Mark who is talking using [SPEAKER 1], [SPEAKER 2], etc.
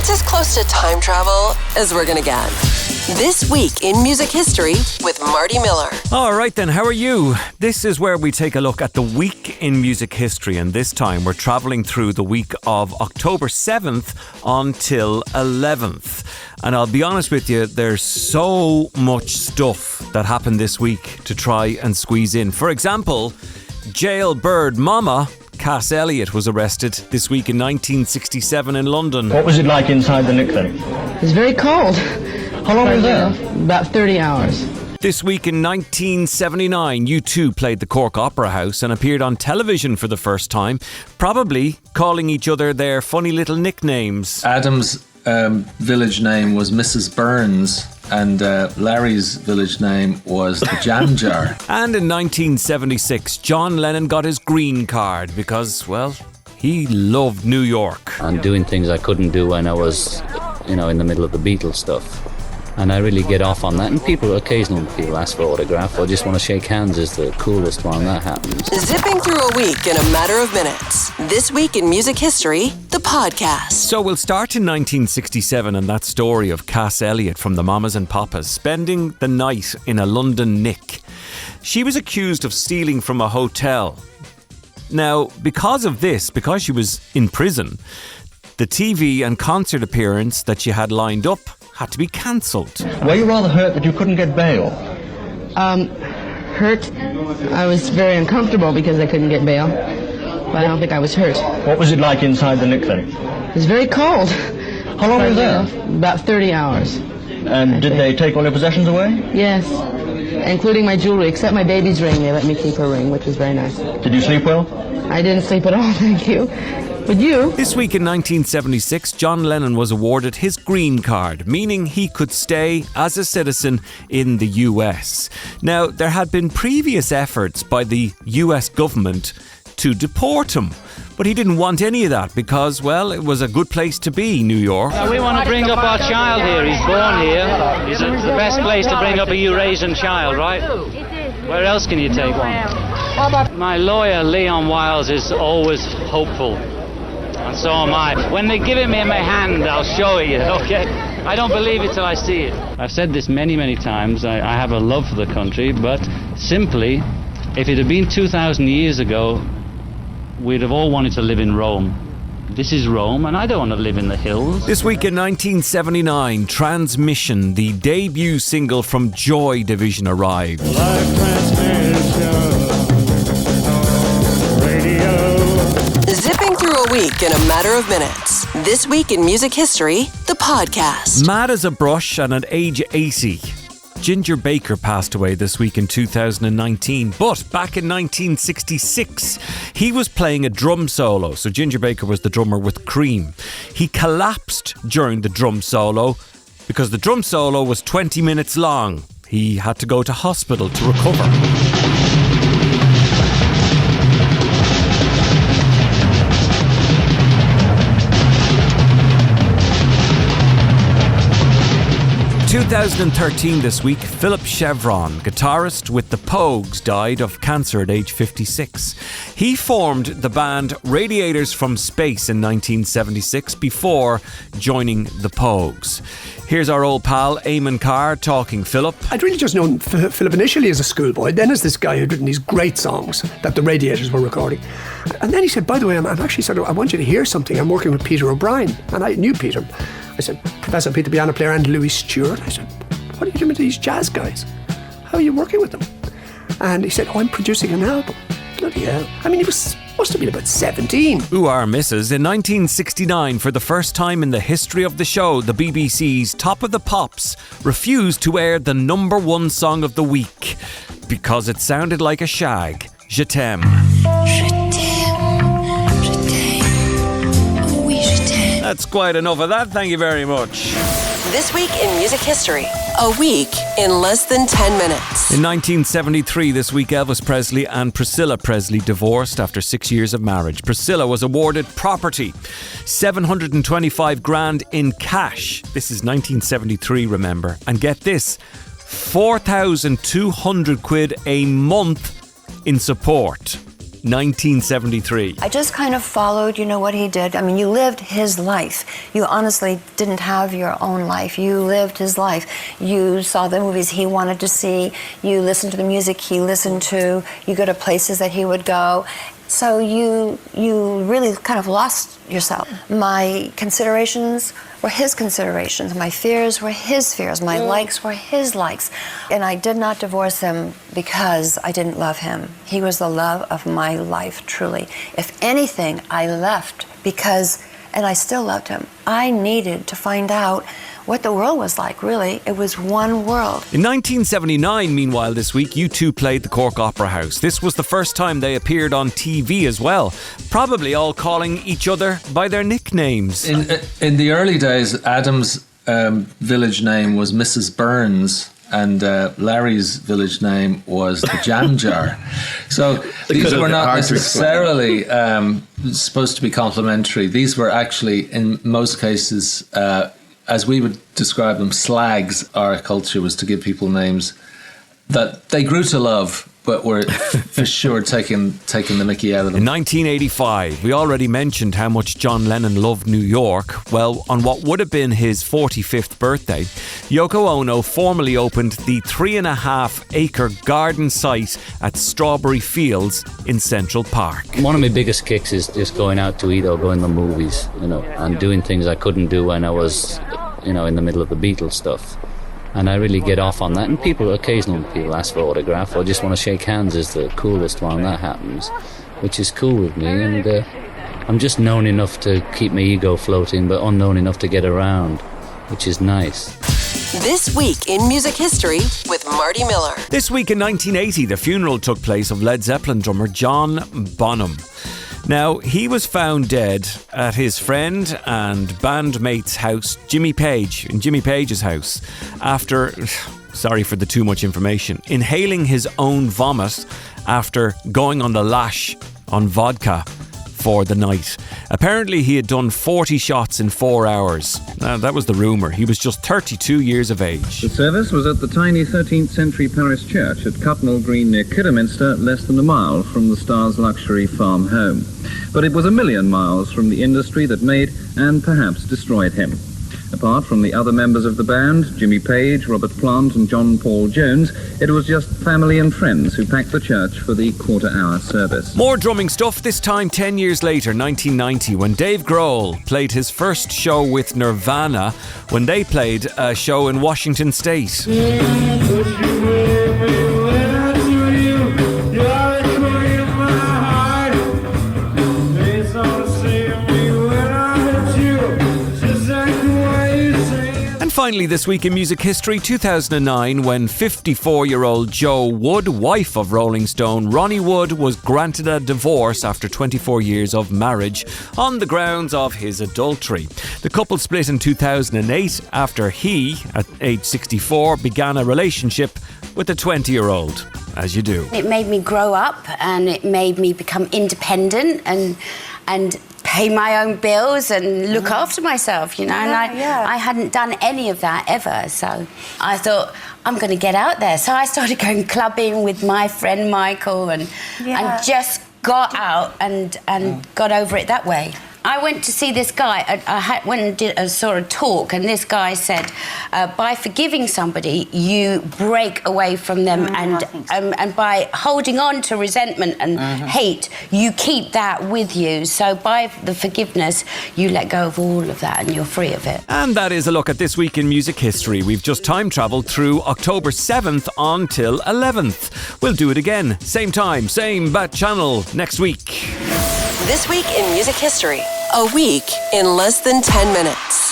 [SPEAKER 1] It's as close to time travel as we're gonna get. This Week in Music History with Marty Miller.
[SPEAKER 2] All right then, how are you? This is where we take a look at the week in music history, and this time we're travelling through the week of October 7th until 11th. And I'll be honest with you, there's so much stuff that happened this week to try and squeeze in. For example, jailbird mama Cass Elliot was arrested this week in 1967 in London.
[SPEAKER 3] What was it like inside the Nick then?
[SPEAKER 4] It was very cold.
[SPEAKER 3] How long were you there?
[SPEAKER 4] About 30 hours.
[SPEAKER 2] This week in 1979, U2 played the Cork Opera House and appeared on television for the first time, probably calling each other their funny little nicknames.
[SPEAKER 5] Adam's village name was Mrs. Burns, and Larry's village name was the Jam Jar.
[SPEAKER 2] And in 1976, John Lennon got his green card because, well, he loved New York.
[SPEAKER 6] And doing things I couldn't do when I was, in the middle of the Beatles stuff. And I really get off on that. And occasionally people ask for autograph or just want to shake hands is the coolest one that happens.
[SPEAKER 1] Zipping through a week in a matter of minutes. This Week in Music History, the podcast.
[SPEAKER 2] So we'll start in 1967 and that story of Cass Elliot from the Mamas and Papas spending the night in a London nick. She was accused of stealing from a hotel. Now, because she was in prison, the TV and concert appearance that she had lined up had to be cancelled.
[SPEAKER 3] Were you rather hurt that you couldn't get bail?
[SPEAKER 4] Hurt? I was very uncomfortable because I couldn't get bail. But I don't think I was hurt.
[SPEAKER 3] What was it like inside the Nick then?
[SPEAKER 4] It was very cold.
[SPEAKER 3] How long were you there?
[SPEAKER 4] About 30 hours.
[SPEAKER 3] And did they take all your possessions away?
[SPEAKER 4] Yes, including my jewelry, except my baby's ring. They let me keep her ring, which was very nice.
[SPEAKER 3] Did you sleep well?
[SPEAKER 4] I didn't sleep at all, thank you. But you?
[SPEAKER 2] This week in 1976, John Lennon was awarded his green card, meaning he could stay as a citizen in the US. Now, there had been previous efforts by the US government to deport him, but he didn't want any of that because, well, it was a good place to be, New York.
[SPEAKER 7] We want to bring up our child here. He's born here. It's the best place to bring up a Eurasian child, right? Where else can you take one? My lawyer, Leon Wiles, is always hopeful. And so am I. When they give it me in my hand, I'll show you, okay? I don't believe it till I see it. I've said this many, many times. I have a love for the country, but simply, if it had been 2,000 years ago, we'd have all wanted to live in Rome. This is Rome, and I don't want to live in the hills.
[SPEAKER 2] This week in 1979, Transmission, the debut single from Joy Division, arrived.
[SPEAKER 8] Live transmission, radio.
[SPEAKER 1] Zipping through a week in a matter of minutes. This Week in Music History, the podcast.
[SPEAKER 2] Mad as a brush and at age 80. Ginger Baker passed away this week in 2019, but back in 1966, he was playing a drum solo. So Ginger Baker was the drummer with Cream. He collapsed during the drum solo because the drum solo was 20 minutes long. He had to go to hospital to recover. 2013 this week, Philip Chevron, guitarist with the Pogues, died of cancer at age 56. He formed the band Radiators from Space in 1976 before joining the Pogues. Here's our old pal Eamon Carr talking Philip.
[SPEAKER 9] I'd really just known Philip initially as a schoolboy, then as this guy who'd written these great songs that the Radiators were recording. And then he said, by the way, I'm actually I want you to hear something. I'm working with Peter O'Brien. And I knew Peter. I said, Professor Peter, piano player, and Louis Stewart. I said, what are you doing with these jazz guys? How are you working with them? And he said, I'm producing an album. Bloody hell. I mean, he must have been about 17.
[SPEAKER 2] Ooh, our missus. In 1969, for the first time in the history of the show, the BBC's Top of the Pops refused to air the number one song of the week because it sounded like a shag. Je t'aime.
[SPEAKER 10] Je t'aime, je t'aime, oh oui, je t'aime.
[SPEAKER 2] That's quite enough of that, thank you very much.
[SPEAKER 1] This Week in Music History. A week in less than 10 minutes.
[SPEAKER 2] In 1973, this week, Elvis Presley and Priscilla Presley divorced after 6 years of marriage. Priscilla was awarded property, 725 grand in cash. This is 1973, remember. And get this, 4,200 quid a month in support. 1973.
[SPEAKER 11] I just kind of followed, what he did. I mean, you lived his life. You honestly didn't have your own life. You lived his life. You saw the movies he wanted to see. You listened to the music he listened to. You go to places that he would go. So you really kind of lost yourself. My considerations were his considerations. My fears were his fears. My likes were his likes. And I did not divorce him because I didn't love him. He was the love of my life, truly. If anything, I left because, and I still loved him, I needed to find out what the world was like, really. It was one world.
[SPEAKER 2] In 1979, meanwhile, this week, U2 played the Cork Opera House. This was the first time they appeared on TV as well, probably all calling each other by their nicknames.
[SPEAKER 5] In the early days, Adam's village name was Mrs. Burns, and Larry's village name was the Jam Jar. So these were not necessarily supposed to be complimentary. These were actually, in most cases, as we would describe them, slags. Our culture was to give people names that they grew to love, but were for sure taking the mickey out of them.
[SPEAKER 2] In 1985, we already mentioned how much John Lennon loved New York. Well, on what would have been his 45th birthday, Yoko Ono formally opened the 3.5-acre garden site at Strawberry Fields in Central Park.
[SPEAKER 6] One of my biggest kicks is just going out to eat or going to movies, and doing things I couldn't do when I was, in the middle of the Beatles stuff. And I really get off on that. And occasionally people ask for autograph or just want to shake hands is the coolest one that happens, which is cool with me. And I'm just known enough to keep my ego floating, but unknown enough to get around, which is nice.
[SPEAKER 1] This week in music history with Marty Miller.
[SPEAKER 2] This week in 1980, the funeral took place of Led Zeppelin drummer John Bonham. Now, he was found dead at his friend and bandmate's house, Jimmy Page, in Jimmy Page's house, after, sorry for the too much information, inhaling his own vomit after going on the lash on vodka for the night. Apparently, he had done 40 shots in 4 hours. Now, that was the rumour. He was just 32 years of age.
[SPEAKER 12] The service was at the tiny 13th century parish church at Cutnell Green near Kidderminster, less than a mile from the Star's luxury farm home. But it was a million miles from the industry that made and perhaps destroyed him. Apart from the other members of the band, Jimmy Page, Robert Plant and John Paul Jones, it was just family and friends who packed the church for the quarter-hour service.
[SPEAKER 2] More drumming stuff, this time 10 years later, 1990, when Dave Grohl played his first show with Nirvana when they played a show in Washington State. Finally, this week in music history, 2009, when 54-year-old Jo Wood, wife of Rolling Stone Ronnie Wood, was granted a divorce after 24 years of marriage on the grounds of his adultery. The couple split in 2008 after he, at age 64, began a relationship with a 20-year-old. As you do.
[SPEAKER 13] It made me grow up and it made me become independent and pay my own bills and look after myself, and I hadn't done any of that ever, so I thought, I'm going to get out there. So I started going clubbing with my friend Michael and just got out and got over it that way. I went to see this guy. I went and saw a talk, and this guy said, by forgiving somebody, you break away from them, and by holding on to resentment and hate, you keep that with you. So by the forgiveness, you let go of all of that, and you're free of it.
[SPEAKER 2] And that is a look at this week in music history. We've just time travelled through October 7th until 11th. We'll do it again, same time, same bat channel next week.
[SPEAKER 1] This week in music history, a week in less than 10 minutes.